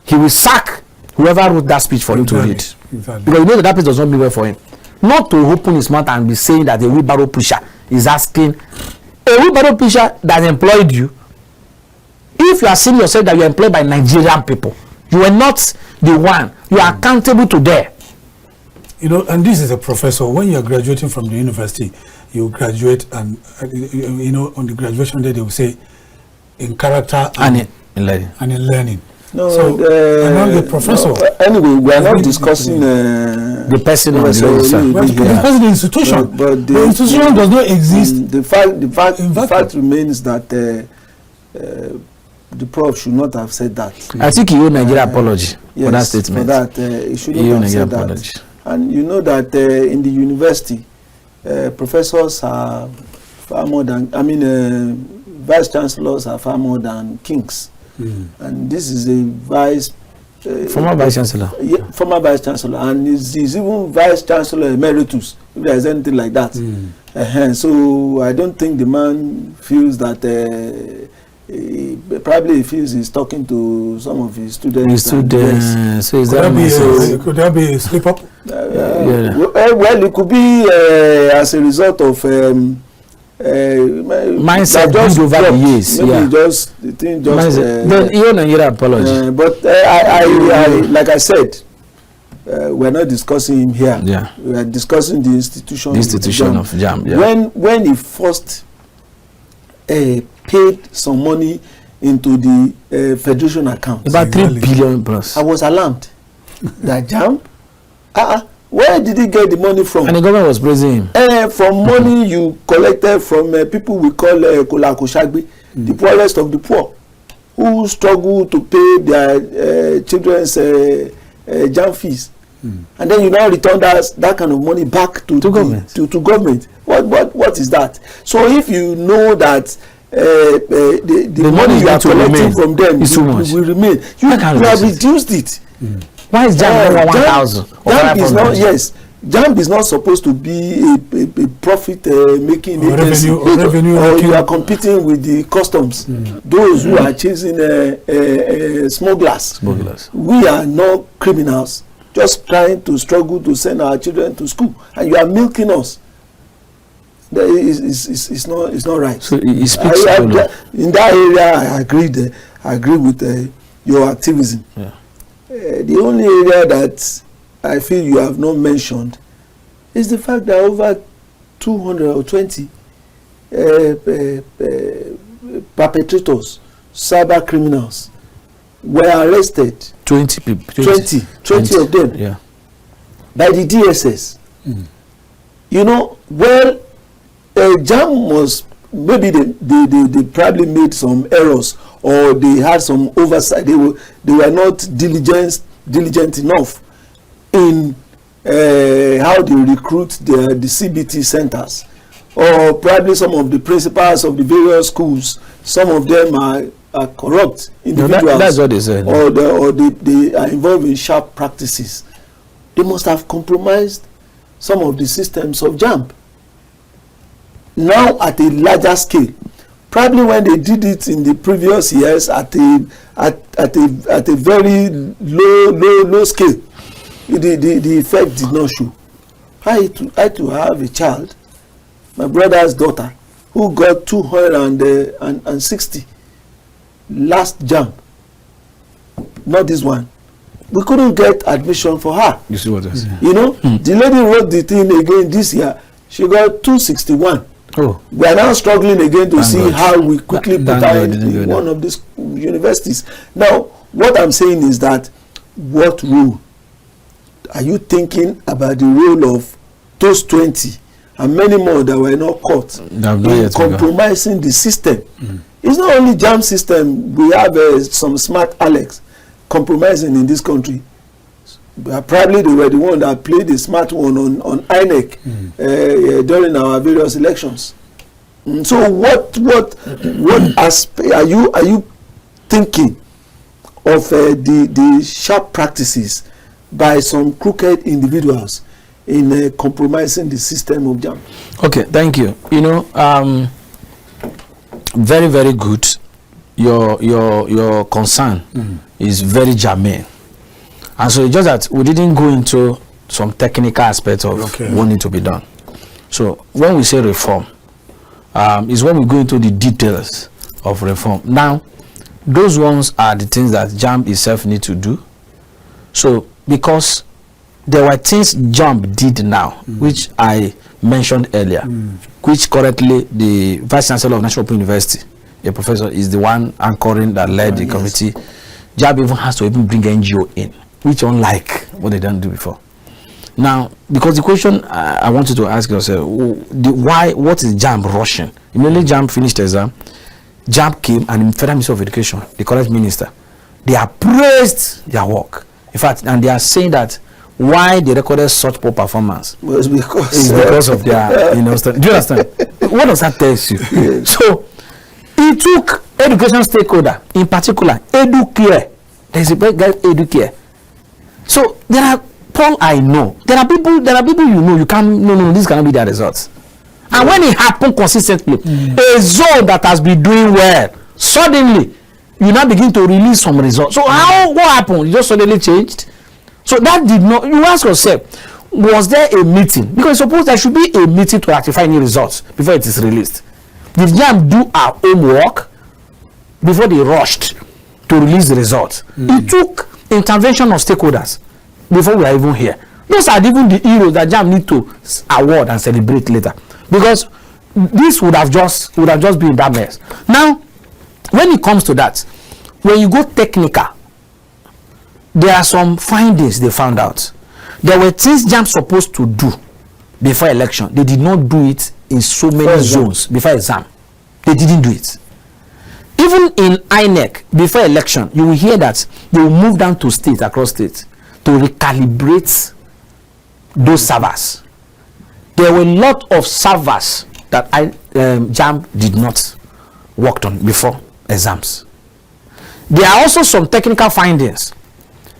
he will sack whoever wrote that speech for him to read. Because you know that speech does not mean well for him. Not to open his mouth and be saying that a wheelbarrow pusher is asking a wheelbarrow pusher that employed you. If you are seeing yourself that you are employed by Nigerian people, you are not the one. You are accountable to them.
You know, and this is a professor. When you are graduating from the university, you graduate, and you know, on the graduation day they will say, in character and in learning.
No,
so the professor.
No, anyway, we are not discussing
the person of
the person, the institution. But the institution does not exist.
The fact remains that the prof should not have said that.
I think he owed Nigeria apology for that statement.
For that, he should not have said that. And you know that in the university, professors are far more than, vice chancellors are far more than kings. And this is a
former vice chancellor.
Yeah, former vice chancellor, and he's even vice chancellor emeritus, if there is anything like that. So I don't think the man feels that. Probably he feels he's talking to some of his students.
So is
could there be a slip up?
Well, it could be as a result of
mindset just over the years.
Maybe the thing just.
Then you Nigeria apology.
But I like I said, we're not discussing him here.
Yeah.
We are discussing the institution.
The institution of JAMB. Yeah.
When he first paid some money into the federation account,
about 3 billion plus.
I was alarmed. That JAMB? Where did he get the money from?
And the government was praising him.
From money you collected from people we call Kolakoshagbe, the poorest of the poor, who struggle to pay their children's JAMB fees. And then you now return that kind of money back to government. To government. What is that? So if you know that the money you are collecting from them will remain, you have reduced it.
Why is JAMB 1,000?
JAMB is not supposed to be a profit making agency,
revenue,
or you are competing with the customs, those who are chasing smugglers. We are not criminals, just trying to struggle to send our children to school, and you are milking us. It's not right.
So it speaks
in that area, I agree with your activism.
Yeah.
The only area that I feel you have not mentioned is the fact that over 220 perpetrators, cyber criminals, were arrested.
20 people.
20 of them.
Yeah.
By the DSS. JAMB was, maybe they probably made some errors, or they had some oversight. They were not diligent enough in how they recruit the CBT centers, or probably some of the principals of the various schools. Some of them are corrupt individuals.
That's what they said.
Or they are involved in sharp practices. They must have compromised some of the systems of JAMB. Now at a larger scale, probably when they did it in the previous years at a very low scale, the effect did not show. I to have a child, my brother's daughter, who got 260 last JAMB, not this one. We couldn't get admission for her.
You see what I say?
The lady wrote the thing again this year. She got 261.
Oh.
We are now struggling again to see how we quickly put her in one of these universities. Now, what I'm saying is that, what role are you thinking about the role of those 20 and many more that were not caught in compromising the system? It's not only JAMB system. We have some smart Alex compromising in this country. Probably they were the one that played the smart one on INEC during our various elections. So what aspect are you thinking of the sharp practices by some crooked individuals in compromising the system of JAMB?
Okay, thank you. Very, very good. Your concern is very germane. And so it's just that we didn't go into some technical aspects of what needs to be done. So when we say reform, is when we go into the details of reform. Now, those ones are the things that JAMB itself need to do. So because there were things JAMB did now, which I mentioned earlier, which currently the Vice Chancellor of National Open University, a professor, is the one anchoring that led the committee. JAMB even has to even bring NGO in, which unlike what they didn't do before. Now, because the question I want you to ask yourself, what is JAMB rushing? Immediately JAMB finished the exam, JAMB came, and the Federal Minister of Education, the college minister, they have praised their work. In fact, and they are saying that why they recorded such poor performance
was because
of their, do you understand? what does that tell you? So he took education stakeholder, in particular, Educare. There's a guy, Educare. So there are Paul, I know. There are people you know, you can't, no, this cannot be their results. And when it happened consistently, a zone that has been doing well, suddenly, you now begin to release some results. So what happened? You just suddenly changed? So that did not, you ask yourself, was there a meeting? Because suppose there should be a meeting to ratify any results before it is released. Did JAMB do our homework before they rushed to release the results? It took intervention of stakeholders before we are even here. Those are even the heroes that JAMB need to award and celebrate later. Because this would have just been that mess. Now, when it comes to that, when you go technical, there are some findings they found out. There were things JAMB supposed to do before election. They did not do it in so many zones before exam. They didn't do it. Even in INEC, before election, you will hear that they will move down to states, across states, to recalibrate those servers. There were a lot of servers that JAMB did not work on before exams. There are also some technical findings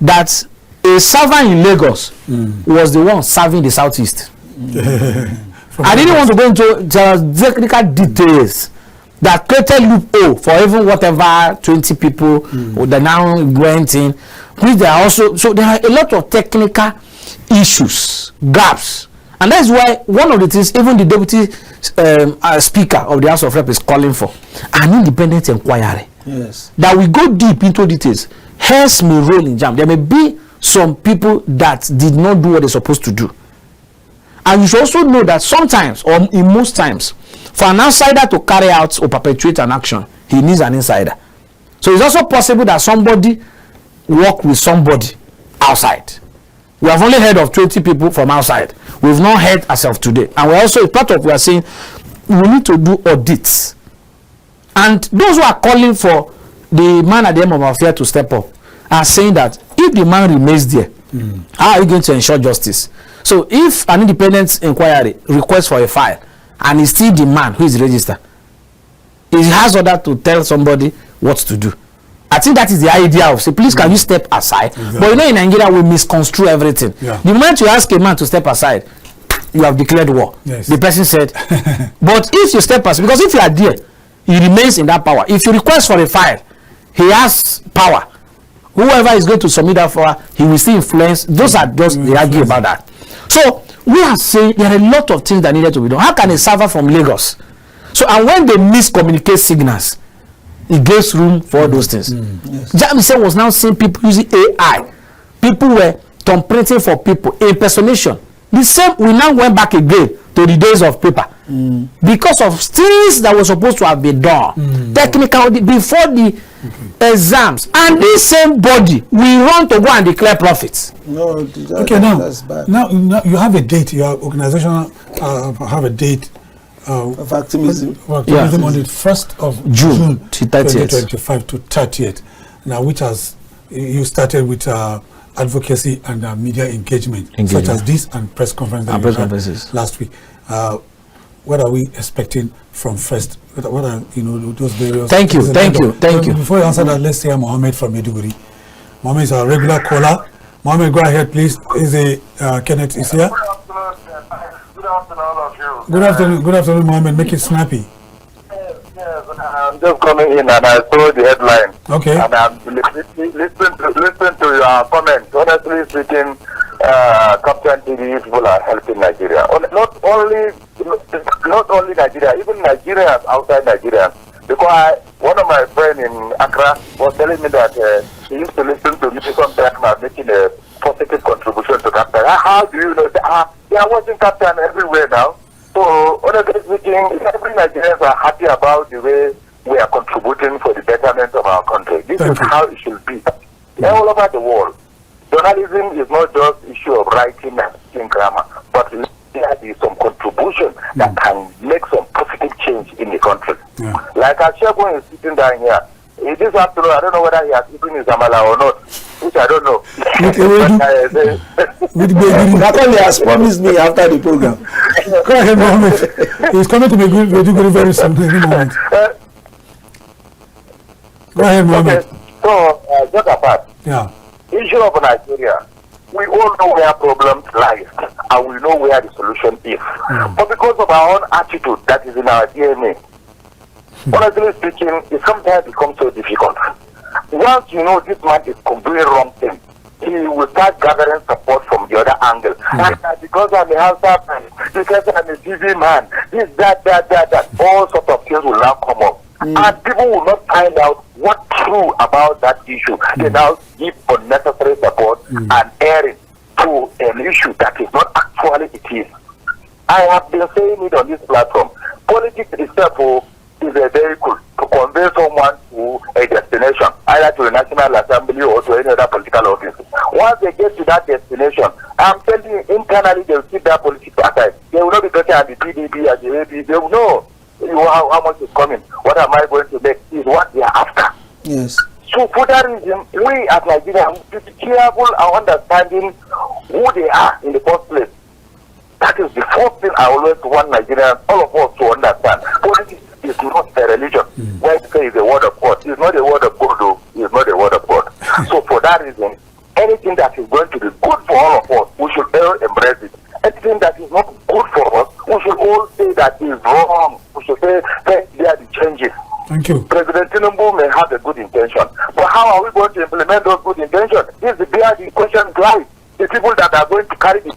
that a server in Lagos was the one serving the Southeast. I didn't want to go into technical details that created loophole for even whatever 20 people that now went in. Which there are also, so there are a lot of technical issues, gaps. And that's why one of the things even the deputy speaker of the House of Rep is calling for an independent inquiry.
Yes.
That we go deep into details. Here's my role in JAMB. There may be some people that did not do what they're supposed to do. And you should also know that sometimes, or in most times, for an outsider to carry out or perpetuate an action, he needs an insider. So it's also possible that somebody work with somebody outside. We have only heard of 20 people from outside. We've not heard as of today. And we're also, part of we are saying, we need to do audits. And those who are calling for the man at the end of our affair to step up are saying that if the man remains there, how are you going to ensure justice? So if an independent inquiry requests for a file and it's still the man who is registered, he has order to tell somebody what to do. I think that is the idea of say, please can you step aside? Exactly. But you know, in Nigeria we misconstrue everything. Yeah. The moment you ask a man to step aside, you have declared war. Yes. The person said, but if you step aside, because if you are there, he remains in that power. If you request for a file, he has power. Whoever is going to submit that file, he will still influence. Those are just they argue about that. So we are saying there are a lot of things that needed to be done. How can a server from Lagos? So and when they miscommunicate signals, it gives room for all those things. Yes. JAMB was now seeing people using AI. People were thumbprinting for people, impersonation. The same, we now went back again to the days of paper because of things that were supposed to have been done technically before the exams. And this same body we want to go and declare profits.
No,
okay, that's bad. Now you have a date. Your organization have a date.
Of activism
on the 1st of June 2025 to 30th. Now, which has you started with advocacy and media engagement, such as this and press conference that you had last week. What are we expecting from first? What are those various?
Thank you.
Before you answer that, let's say Mohammed from Maiduguri. Mohammed is our regular caller. Mohammed, go ahead, please. Kenneth is here. Good afternoon, Mohammed. Make it snappy.
Yes, I'm just coming in and I saw the headline.
Okay.
And I'm listening to your comments. Honestly speaking, Kaftan TV people are helping Nigeria. Not only Nigeria, even Nigerians outside Nigeria. Because one of my friends in Accra was telling me that he used to listen to me sometimes and making a positive contribution to Kaftan. How do you know that? They are watching Kaftan everywhere now. So, honestly speaking, every Nigerians are happy about the way we are contributing for the betterment of our country. This is how it should be. All over the world. Journalism is not just an issue of writing and speaking grammar, but there is some contribution that can make some positive change in the country. Yeah. Like Ashebon is sitting down here. This afternoon, I don't know whether he has eaten his amala or not, which I don't know.
Macauley has promised me after the program.
Go ahead, Mohammed. He's coming to Maiduguri very soon. Any moment. Go ahead, Mohammed.
Okay. So, just apart.
Yeah.
Issue of Nigeria. We all know where problems lie, and we know where the solution is. But because of our own attitude that is in our DNA, honestly speaking, it sometimes becomes so difficult. Once you know this man is doing wrong thing, he will start gathering support from the other angle. And because I'm a house man, because I'm a TV man, this, that, all sorts of things will now come up. And people will not find out what's true about that issue. They now give unnecessary support and airing to an issue that is not actually it is. I have been saying it on this platform. Politics itself is a vehicle to convey someone to a destination, either to the National Assembly or to any other political office. Once they get to that destination, I'm telling you, internally they will keep that politics aside. They will not be talking at the PDP, at the AP. They will know how much is coming. What am I going to make is what they are after.
Yes.
So for that reason, we as Nigerians should be careful and understanding who they are in the first place. That is the first thing I always want Nigerians, all of us, to understand. Politics is not a religion. Where it says the word of God. It's not the word of God, though. It's not the word of God. So for that reason, anything that is going to be good for all of us, we should all embrace it. Anything that is not good for us, we should all say that is wrong. We should say that there are the changes.
Thank you.
President Tinubu may have a good intention, but how are we going to implement those good intentions? This is where the question lies. The people that are going to carry it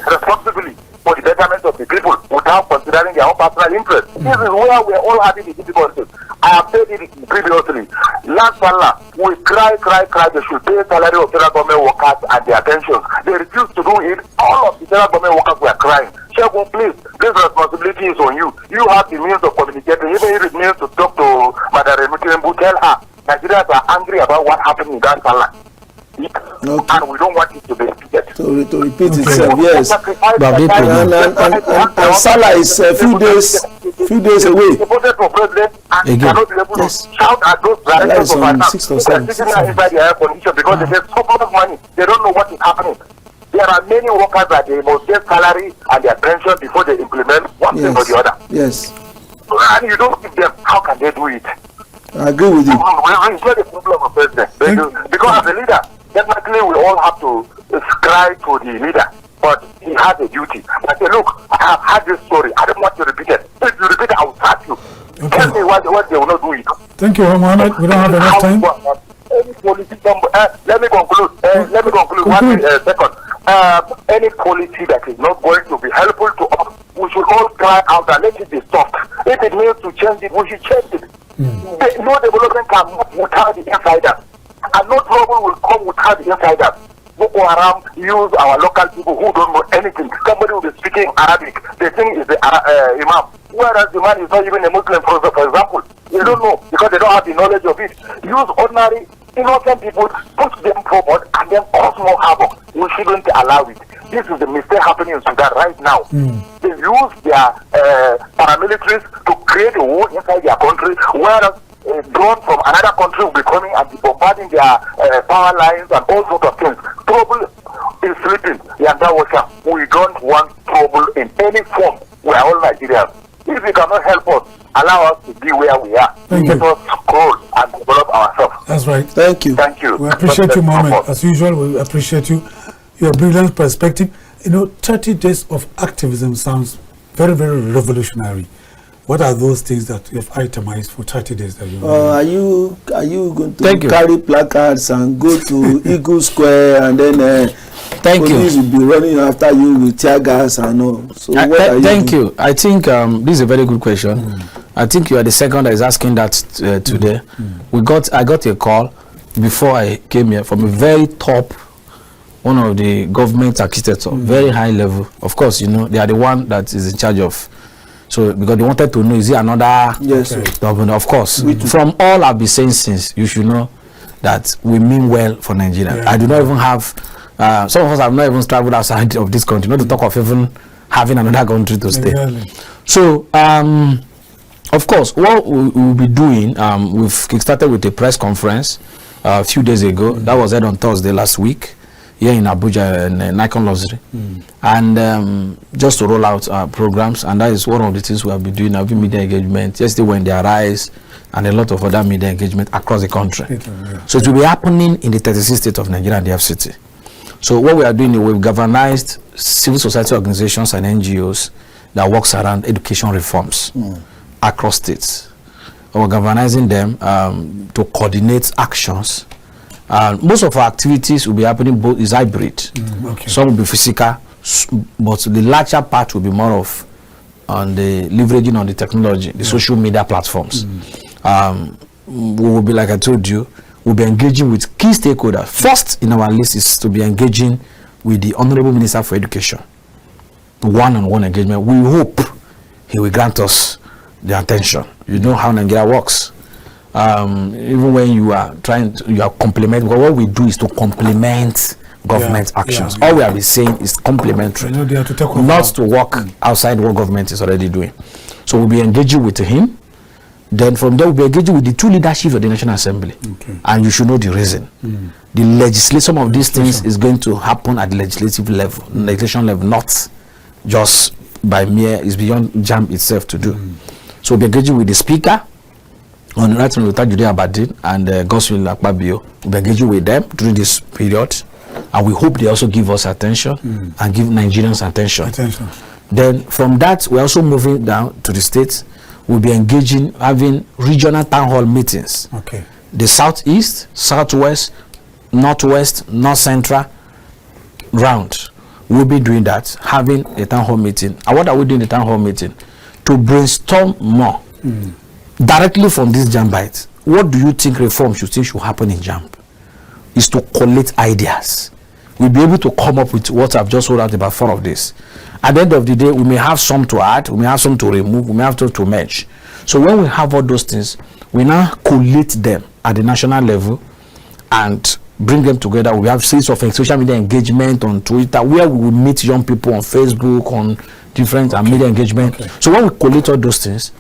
responsibly for the betterment of the people without considering their own personal interest. This is where we are all having the difficulties. I have said it previously. Last Salah, we cry. They should pay salary of federal government workers and their pensions. They refuse to do it. All of the federal government workers were crying. Shegun, please, this responsibility is on you. You have the means of communicating. Even if it means to talk to Madam Tinubu, tell her Nigerians are angry about what happened in that Salah. Okay. And we don't want it to be repeated.
To repeat itself, yes.
And
Salah is a few days away.
The voted for president and cannot be able to shout at those directors of our town. They're sitting inside the air condition because they get so much money. They don't know what is happening. There are many workers that they must get salary and their pension before they implement one thing or the other.
Yes.
And you don't give them, how can they do it?
I agree with you.
It's not a problem of president. Because as a leader, definitely we all have to subscribe to the leader. But he has a duty. I say, look, I have had this story. I don't want to repeat it. If you repeat it, I will start you. Okay. Tell me what they will not do it.
Thank you, Mohammed. We don't have enough time.
Any policy, let me conclude. Let me conclude. 1 second. Any policy that is not going to be helpful to us, we should all cry out and let it be stopped. If it means to change it, we should change it. No development can move without the insiders. And no trouble will come without the insiders. Boko Haram use our local people who don't know anything. Somebody will be speaking Arabic. They think is the Imam. Whereas the man is not even a Muslim, for example. They don't know because they don't have the knowledge of it. Use ordinary, innocent people, push them forward, and then cause more havoc. We shouldn't allow it. This is the mistake happening in Sudan right now. They use their paramilitaries to create a war inside their country, whereas drone from another country will be coming and be bombarding their power lines and all sorts of things. Trouble is sleeping. We don't want trouble in any form. We are all Nigerians. If you cannot help us, allow us to be where we are. Let us grow and develop ourselves.
That's right.
Thank you.
Thank you.
We appreciate you, Mohammed. As usual, we appreciate you. Your brilliant perspective. 30 days of activism sounds very, very revolutionary. What are those things that you have itemized for 30 days that you
are you going to carry placards and go to Eagle Square and then police will be running after you with tear gas and all? So
thank you. I think this is a very good question. I think you are the second that is asking that today. I got a call before I came here from a very top one of the government architects, very high level. Of course, they are the one that is in charge of. So because they wanted to know, is it another governor? Of course. From all I've been saying since, you should know that we mean well for Nigeria. I do not even have, some of us have not even traveled outside of this country, not to talk of even having another country to stay. So, of course, what we will be doing, we've kickstarted with a press conference a few days ago. That was held on Thursday last week. here in Abuja and NIGCOMSAT, and just to roll out our programs, and that is one of the things we have been doing, having media engagement. Yesterday when they arise, and a lot of other media engagement across the country. So it will be happening in the 36 states of Nigeria and the FCT. So what we are doing is we've galvanized civil society organizations and NGOs that works around education reforms across states. We're galvanizing them to coordinate actions. Most of our activities will be happening both is hybrid. Some will be physical, but the larger part will be more of on the leveraging on the technology, the social media platforms. We will be, like I told you, we'll be engaging with key stakeholders. First in our list is to be engaging with the Honorable Minister for Education. One-on-one engagement. We hope he will grant us the attention. You know how Nigeria works. Even when you are you are complementing, because what we do is to complement government actions. All we have been saying is complementary, not to work outside what government is already doing. So we'll be engaging with him. Then from there we'll be engaging with the two leadership of the National Assembly. And you should know the reason. The legislation, some of these things is going to happen at the legislative level, legislation level, not just by mere, it's beyond JAMB itself to do. So we'll be engaging with the Speaker on Right Honourable Tajudeen Abadin and Godswill Akpabio. We'll be engaging with them during this period, and we hope they also give us attention and give Nigerians attention. Then from that, we're also moving down to the states. We'll be engaging, having regional town hall meetings. The Southeast, Southwest, Northwest, North Central round. We'll be doing that, having a town hall meeting. And what are we doing in the town hall meeting? To brainstorm more directly from this JAMB bite. What do you think reform should happen in JAMB? Is to collect ideas. We'll be able to come up with what I've just rolled out about 4 of this. At the end of the day, we may have some to add, we may have some to remove, we may have to merge. So when we have all those things, we now collate them at the national level and bring them together. We have series of social media engagement on Twitter, where we will meet young people on Facebook, on different media engagement. So when we collate all those things,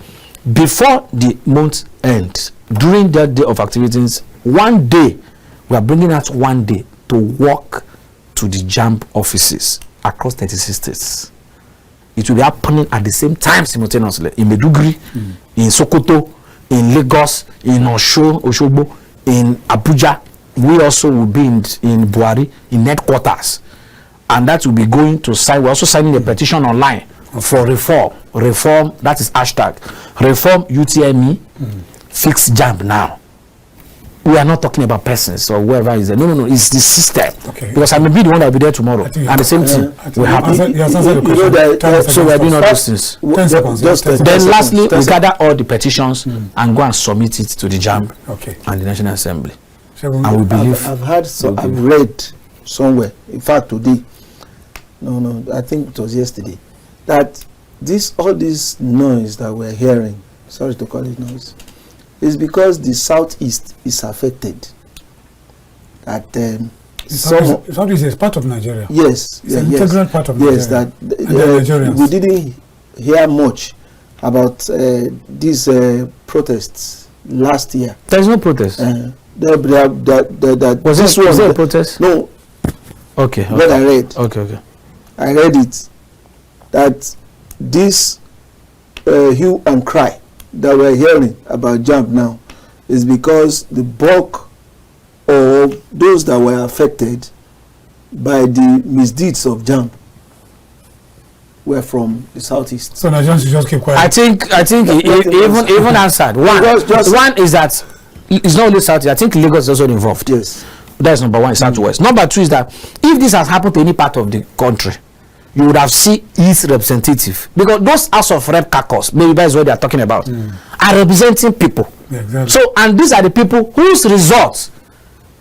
before the month ends, during that day of activities, one day, we are bringing out one day to walk to the JAMB offices across 36 states. It will be happening at the same time simultaneously in Maiduguri, in Sokoto, in Lagos, in Oshogbo, in Abuja. We also will be in Buhari, in headquarters. And that will be going to sign. We're also signing a petition online for reform. Reform, that is hashtag. Reform UTME, fix JAMB now. We are not talking about persons or whoever is there. No, it's the system. Because I may be the one that will be there tomorrow. And the same thing will happen. So we are doing all those things.
10 seconds.
Then lastly, we gather all the petitions and go and submit it to the JAMB and the National Assembly. And we believe...
I've read somewhere, in fact today, I think it was yesterday, that all this noise that we're hearing, sorry to call it noise, is because the Southeast is affected. That
Southeast is part of Nigeria.
Yes,
it's an integral part of Nigeria.
Yes, that we didn't hear much about these protests last year.
There's no protest.
Was
there a protest?
No.
Okay.
What I read.
Okay.
I read it that this hue and cry that we're hearing about JAMB now is because the bulk of those that were affected by the misdeeds of JAMB were from the Southeast.
So Nigerians should just keep quiet.
I think he even answered. One is that it's not only Southeast. I think Lagos is also involved.
Yes.
That's number one, Southwest. Number two is that if this has happened to any part of the country, you would have seen its representative, because those House of Rep caucus, maybe that's what they are talking about, are representing people.
Yeah, exactly.
So, and these are the people whose results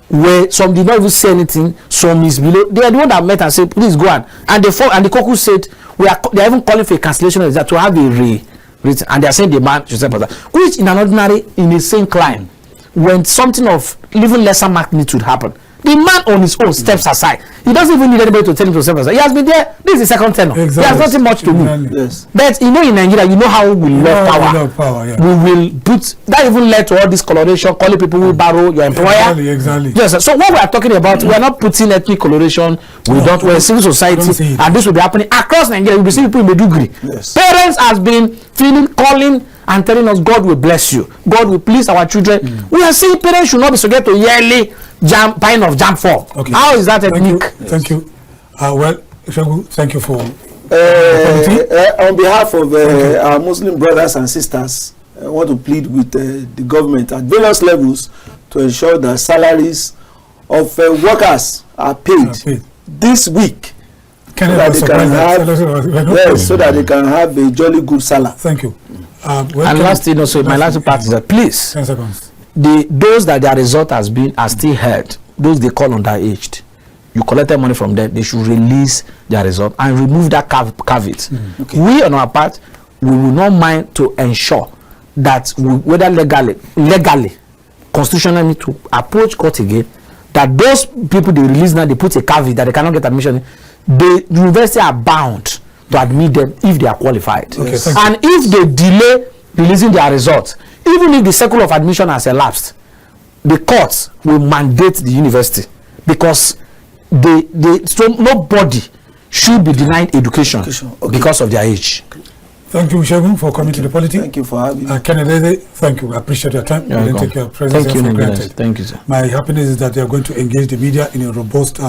where some did not even say anything, some is below. They are the one that met and said, please go on. And the caucus said, they are even calling for a cancellation of that to have a written, and they are saying the man should say that, which in an ordinary, in the same climb, when something of even lesser magnitude happened, The man on his own steps aside. He doesn't even need anybody to tell him to step aside. He has been there. This is the second tenure.
Exactly.
He has nothing much to do.
Yes.
But you know, in Nigeria, you know how we love power.
We love power, yeah.
We will put that even led to all this coloration, calling people who borrow your employer.
Exactly.
Yes. So what we are talking about, we are not putting ethnic coloration. We're civil society, and this will be happening across Nigeria. We will see people in Meduguri.
Yes.
Parents has been calling and telling us, God will bless you. God will please our children. We are saying parents should not be subject to yearly buying of jam form.
Okay.
How is that ethnic?
Thank you. Well, Shagu, thank you for.
On behalf of our Muslim brothers and sisters, I want to plead with the government at various levels to ensure that salaries of workers are paid this week.
Kenneth,
so that they can have a jolly good salary.
Thank you.
And last thing also, my last part is that please,
10 seconds.
Those that their result has been are still held, those they call underaged, you collected money from them, they should release their result and remove that caveat. Okay. We on our part, we will not mind to ensure that whether legally, constitutionally, to approach court again, that those people they release now, they put a caveat that they cannot get admission, the university are bound to admit them if they are qualified.
Okay,
and if they delay releasing their results, even if the cycle of admission has elapsed, the courts will mandate the university, because so nobody should be denied education because of their age.
Thank you, Shagun, for coming to the Polity.
Thank you for having me.
Kenneth, thank you. I appreciate your time. I didn't take your presence for granted.
Thank you, sir.
My happiness is that they are going to engage the media in a robust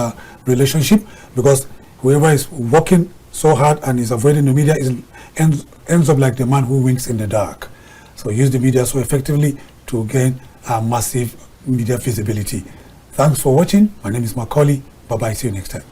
relationship, because whoever is working so hard and is avoiding the media ends up like the man who winks in the dark. So use the media so effectively to gain massive media visibility. Thanks for watching. My name is Macauley. Bye-bye. See you next time.